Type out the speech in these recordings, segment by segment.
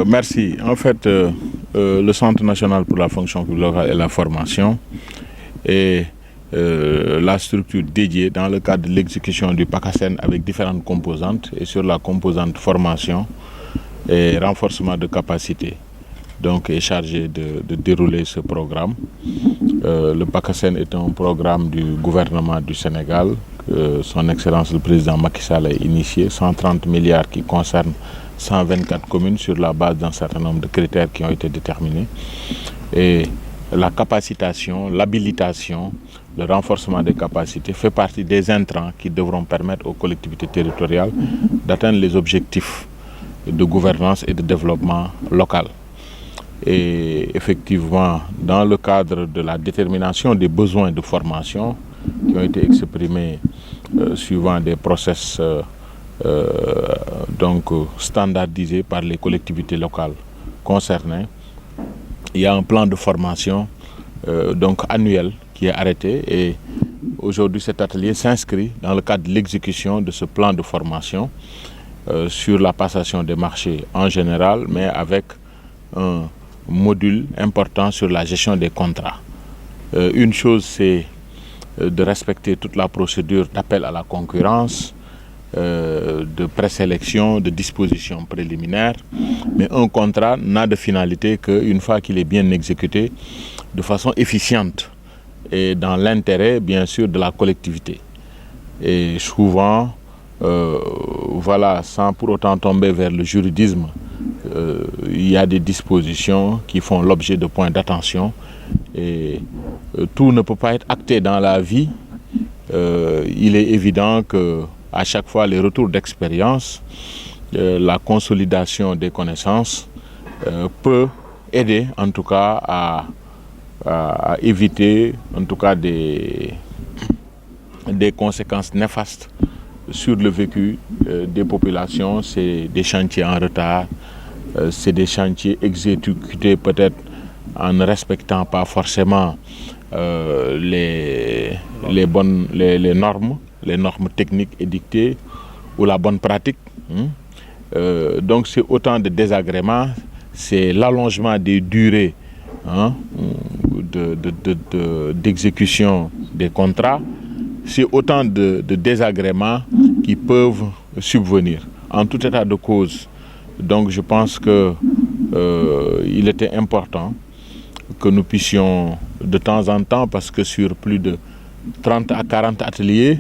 Merci. En fait, le Centre national pour la fonction publique locale et la formation est la structure dédiée dans le cadre de l'exécution du PACASEN avec différentes composantes et sur la composante formation et renforcement de capacité. Donc, est chargé de dérouler ce programme. Le PACASEN est un programme du gouvernement du Sénégal. Son Excellence le Président Macky Sall a initié 130 milliards qui concernent 124 communes sur la base d'un certain nombre de critères qui ont été déterminés. Et la capacitation, l'habilitation, le renforcement des capacités fait partie des intrants qui devront permettre aux collectivités territoriales d'atteindre les objectifs de gouvernance et de développement local. Et effectivement, dans le cadre de la détermination des besoins de formation qui ont été exprimés suivant des process standardisés par les collectivités locales concernées, il y a un plan de formation annuel qui est arrêté et aujourd'hui cet atelier s'inscrit dans le cadre de l'exécution de ce plan de formation sur la passation des marchés en général, mais avec un module important sur la gestion des contrats. Une chose, c'est de respecter toute la procédure d'appel à la concurrence, de présélection, de disposition préliminaire, mais un contrat n'a de finalité qu'une fois qu'il est bien exécuté de façon efficiente et dans l'intérêt, bien sûr, de la collectivité. Et souvent, sans pour autant tomber vers le juridisme, il y a des dispositions qui font l'objet de points d'attention et tout ne peut pas être acté dans la vie. Il est évident que à chaque fois les retours d'expérience, la consolidation des connaissances peut aider en tout cas à éviter en tout cas des conséquences néfastes sur le vécu des populations. C'est des chantiers en retard, c'est des chantiers exécutés peut-être en ne respectant pas forcément les normes techniques édictées ou la bonne pratique. Donc c'est autant de désagréments, c'est l'allongement des durées d'exécution des contrats, c'est autant de désagréments qui peuvent subvenir. En tout état de cause, donc je pense qu'il était important que nous puissions de temps en temps, parce que sur plus de 30 à 40 ateliers,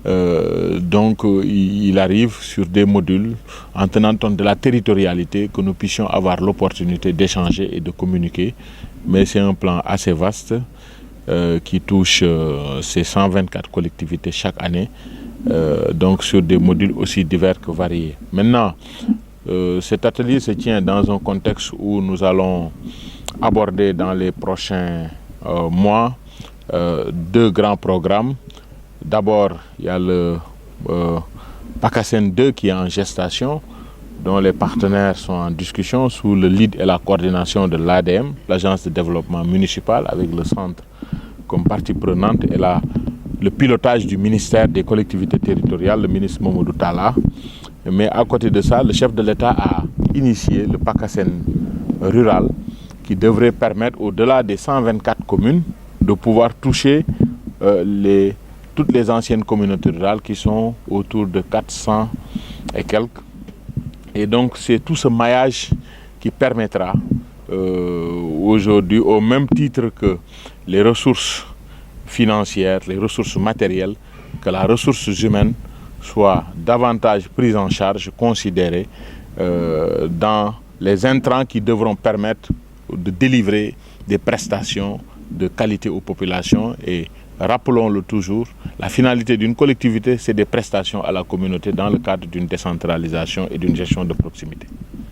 il arrive sur des modules en tenant compte de la territorialité que nous puissions avoir l'opportunité d'échanger et de communiquer. Mais c'est un plan assez vaste qui touche ces 124 collectivités chaque année, sur des modules aussi divers que variés. Maintenant, cet atelier se tient dans un contexte où nous allons aborder dans les prochains mois 2 grands programmes. D'abord, il y a le PACASEN 2 qui est en gestation, dont les partenaires sont en discussion sous le lead et la coordination de l'ADM, l'Agence de développement municipal, avec le centre comme partie prenante, et le pilotage du ministère des collectivités territoriales, le ministre Mamadou Talla. Mais à côté de ça, le chef de l'État a initié le PACASEN rural qui devrait permettre, au-delà des 124 communes, de pouvoir toucher toutes les anciennes communautés rurales qui sont autour de 400 et quelques. Et donc c'est tout ce maillage qui permettra aujourd'hui, au même titre que les ressources financières, les ressources matérielles, que la ressource humaine soit davantage prise en charge, considérée dans les intrants qui devront permettre de délivrer des prestations de qualité aux populations. Et rappelons-le toujours, la finalité d'une collectivité, c'est des prestations à la communauté dans le cadre d'une décentralisation et d'une gestion de proximité.